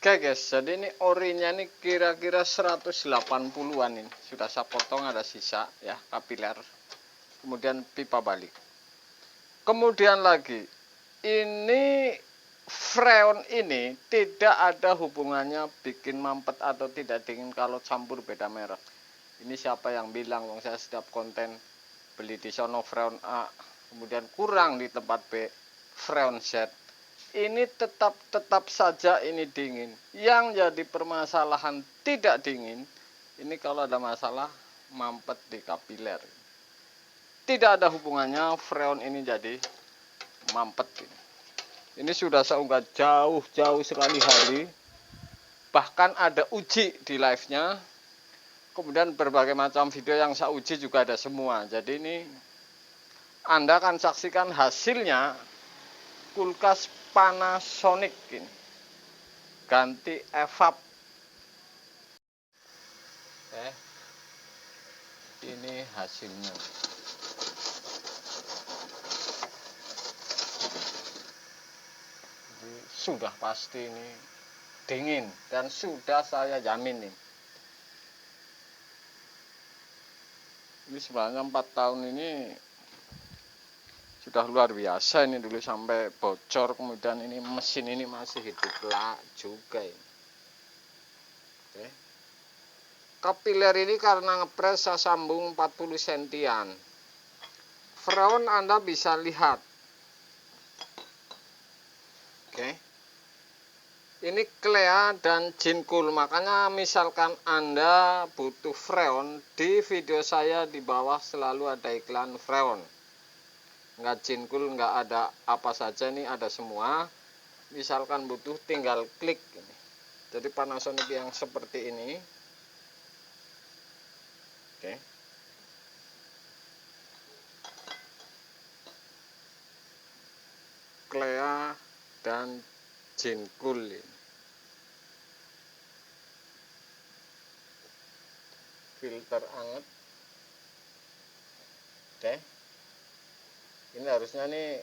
Oke guys, jadi ini orinya ini kira-kira 180-an ini. Sudah saya potong, ada sisa ya, kapiler. Kemudian pipa balik. Kemudian lagi, ini freon ini tidak ada hubungannya bikin mampet atau tidak dingin kalau campur beda merek. Ini siapa yang bilang, wong saya setiap konten beli di sono freon A, kemudian kurang di tempat B, freon Z. Ini tetap saja ini dingin. Yang jadi permasalahan tidak dingin, ini kalau ada masalah mampet di kapiler. Tidak ada hubungannya freon ini jadi mampet. Ini sudah saya unggah jauh-jauh sekali hari. Bahkan ada uji di live-nya. Kemudian berbagai macam video yang saya uji juga ada semua. Jadi ini Anda akan saksikan hasilnya kulkas Panasonic ini. Ganti evap. Ini hasilnya. Jadi, sudah pasti ini dingin dan sudah saya jamin nih. Ini sebenarnya 4 tahun ini sudah luar biasa ini, dulu sampai bocor, kemudian ini mesin ini masih hidup lah juga ini. Oke. Kapiler ini karena ngepres saya sambung 40 sentian. Freon Anda bisa lihat. Oke. Ini Clea dan Jinkul, makanya misalkan Anda butuh freon, di video saya di bawah selalu ada iklan freon. Nggak Jinkul, nggak ada apa saja, ini ada semua. Misalkan butuh tinggal klik ini. Jadi Panasonic yang seperti ini. Oke. Clea dan Jinkul ini. Filter anget. Oke. Ini harusnya nih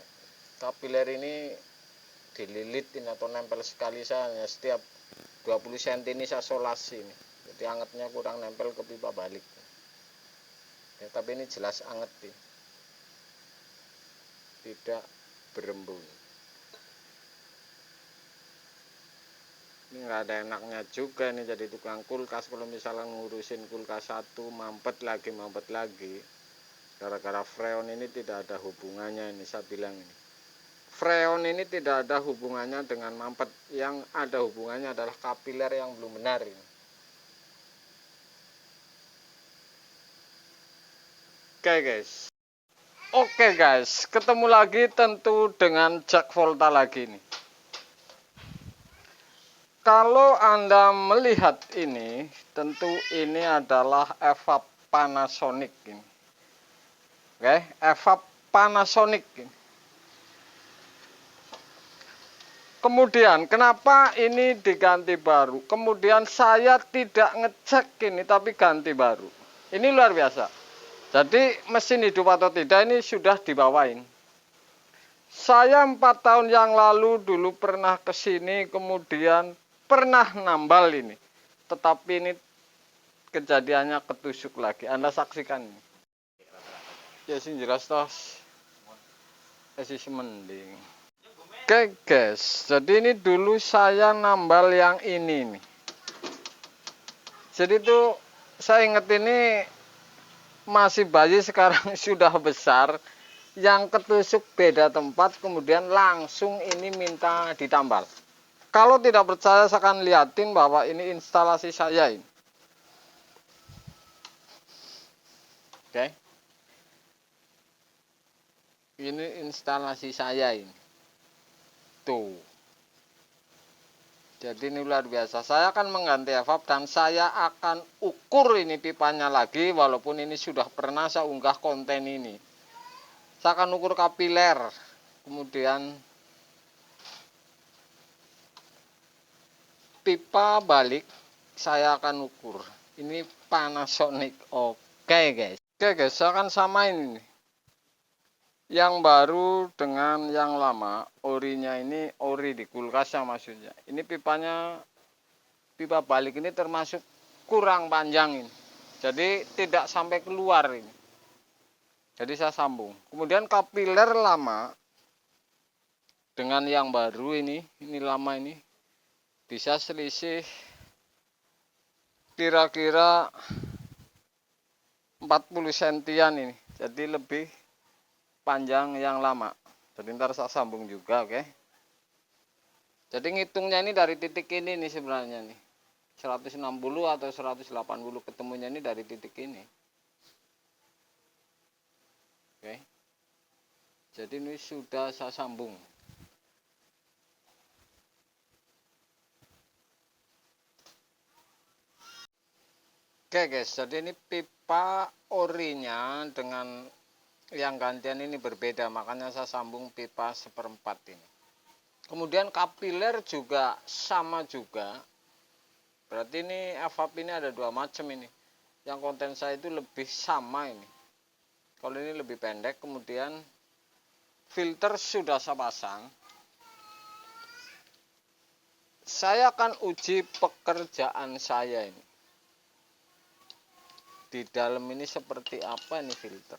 kapiler ini dililitin atau nempel sekali saja, setiap 20 cm ini saya solasi nih. Jadi angetnya kurang nempel ke pipa balik. Ya, tapi ini jelas anget nih. Tidak berembun. Ini nggak ada enaknya juga nih jadi tukang kulkas, kalau misalnya ngurusin kulkas satu mampet lagi. Gara-gara freon ini tidak ada hubungannya, ini saya bilang ini. Freon ini tidak ada hubungannya dengan mampet, yang ada hubungannya adalah kapiler yang belum benar ini. Oke guys, ketemu lagi tentu dengan Jak Volta lagi nih. Kalau Anda melihat ini, tentu ini adalah evap Panasonic ini. Oke, evap Panasonic ini. Kemudian kenapa ini diganti baru? Kemudian saya tidak ngecek ini tapi ganti baru. Ini luar biasa. Jadi mesin hidup atau tidak ini sudah dibawain. Saya 4 tahun yang lalu dulu pernah kesini, kemudian pernah nambal ini. Tetapi ini kejadiannya ketusuk lagi. Anda saksikan ini. Ya sih jelas tos. Sih mending. Oke guys, jadi ini dulu saya nambal yang ini nih. Jadi tuh saya inget ini masih bayi, sekarang sudah besar. Yang ketusuk beda tempat, kemudian langsung ini minta ditambal. Kalau tidak percaya saya akan liatin bahwa ini instalasi saya ini. Oke. Ini instalasi saya ini. Tuh. Jadi ini luar biasa. Saya akan mengganti evap dan saya akan ukur ini pipanya lagi, walaupun ini sudah pernah saya unggah konten ini. Saya akan ukur kapiler, kemudian pipa balik saya akan ukur. Ini Panasonic. Oke guys. Oke guys, saya akan samain ini. Yang baru dengan yang lama, orinya ini ori di kulkasnya maksudnya. Ini pipanya pipa balik ini termasuk kurang panjang ini. Jadi tidak sampai keluar ini. Jadi saya sambung. Kemudian kapiler lama dengan yang baru ini lama ini bisa selisih kira-kira 40 sentian ini. Jadi lebih panjang yang lama. Jadi ntar saya sambung juga, oke. Jadi ngitungnya ini dari titik ini nih sebenarnya nih. 160 atau 180 ketemunya ini dari titik ini. Oke. Jadi ini sudah saya sambung. Oke guys, jadi ini pipa orinya dengan yang gantian ini berbeda, makanya saya sambung pipa 1/4 ini. Kemudian kapiler juga sama juga. Berarti ini evap ini ada dua macam ini. Yang kondensa itu lebih sama ini. Kalau ini lebih pendek. Kemudian filter sudah saya pasang. Saya akan uji pekerjaan saya ini. Di dalam ini seperti apa ini filter.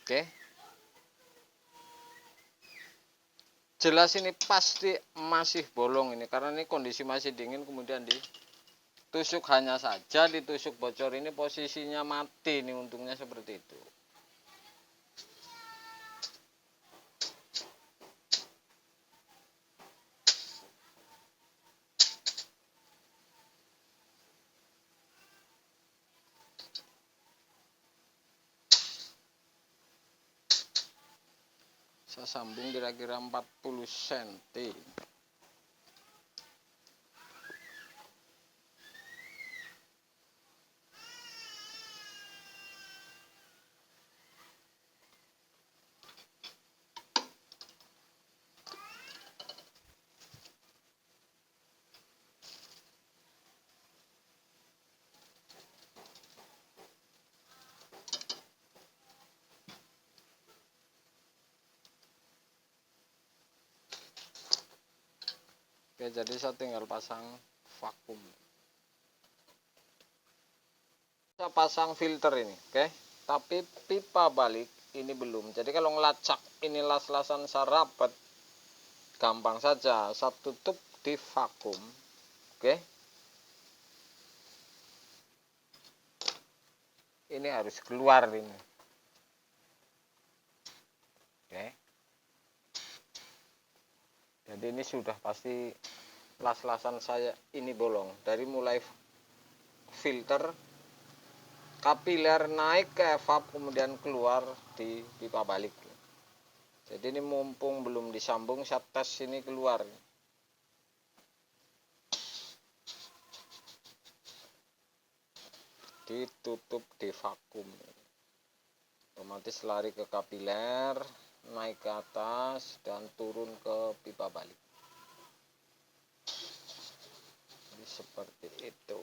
Oke. Jelas ini pasti masih bolong ini karena ini kondisi masih dingin, kemudian ditusuk hanya saja ditusuk bocor ini posisinya mati ini, untungnya seperti itu. Saya sambung kira-kira 40 cm. Oke, jadi saya tinggal pasang vakum. Saya pasang filter ini, oke. Tapi pipa balik ini belum. Jadi kalau ngelacak ini las-lasan saya rapat, gampang saja. Saya tutup di vakum, oke. Ini harus keluar ini, oke. Jadi ini sudah pasti las-lasan saya ini bolong. Dari mulai filter, kapiler naik ke evap, kemudian keluar di pipa balik. Jadi ini mumpung belum disambung, saya tes ini keluar. Ditutup di vakum. Otomatis lari ke kapiler, naik ke atas dan turun ke pipa balik. Jadi seperti itu.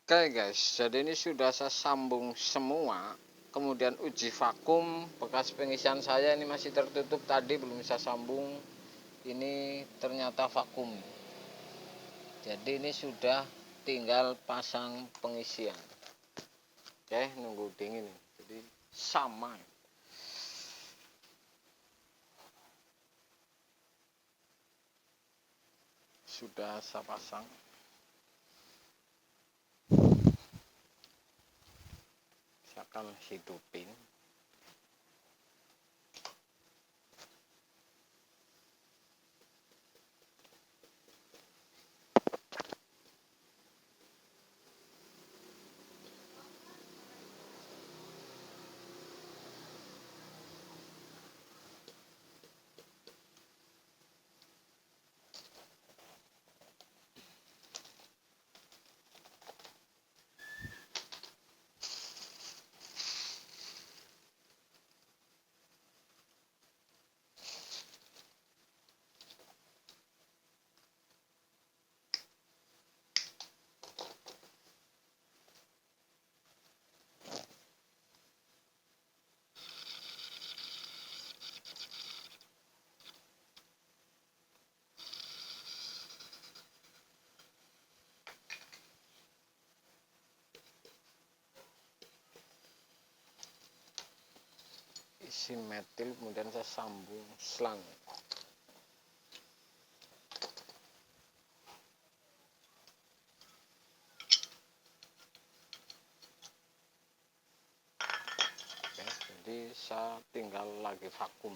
Oke guys, jadi ini sudah saya sambung semua. Kemudian uji vakum, bekas pengisian saya ini masih tertutup tadi, belum saya sambung. Ini ternyata vakum. Jadi ini sudah tinggal pasang pengisian. Oke, nunggu dingin. Jadi sama. Sudah saya pasang. Saya akan hidupin. isi metil, kemudian saya sambung selang. Oke, jadi saya tinggal lagi vakum.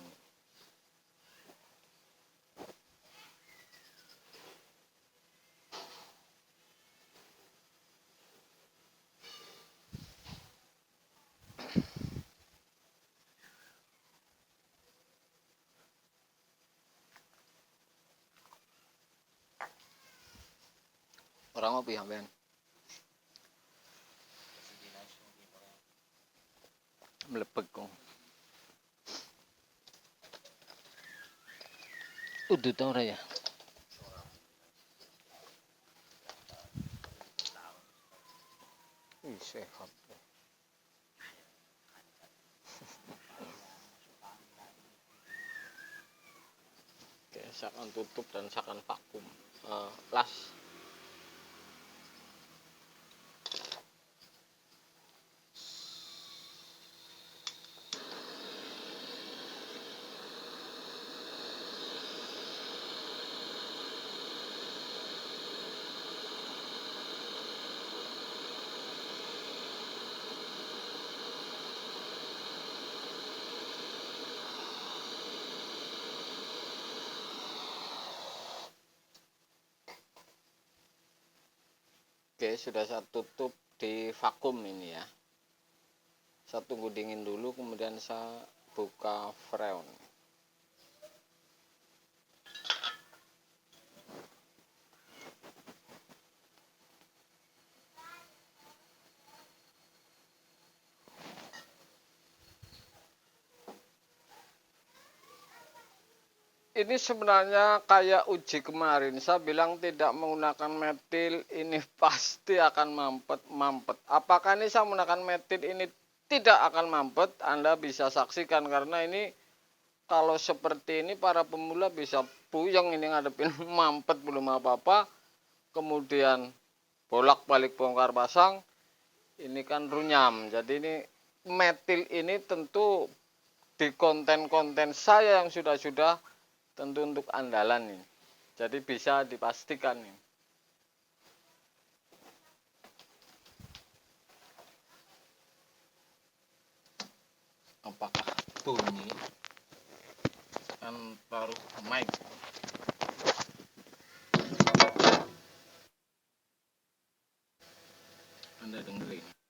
Orang ngopi sampean. Mlepek kok. Udut ora ya? Sehat. Oke, saya akan tutup dan saya akan vakum. Las. Oke, sudah saya tutup di vakum ini ya. Saya tunggu dingin dulu, kemudian saya buka freon. Ini sebenarnya kayak uji kemarin, saya bilang tidak menggunakan metil, ini pasti akan mampet. Apakah ini saya menggunakan metil ini tidak akan mampet? Anda bisa saksikan, karena ini kalau seperti ini para pemula bisa puyeng ini ngadepin mampet belum apa-apa, kemudian bolak-balik bongkar pasang, ini kan runyam. Jadi ini metil ini tentu di konten-konten saya yang sudah tentu untuk andalan nih, jadi bisa dipastikan nih. Apakah bunyi kan taruh mic, Anda dengerin.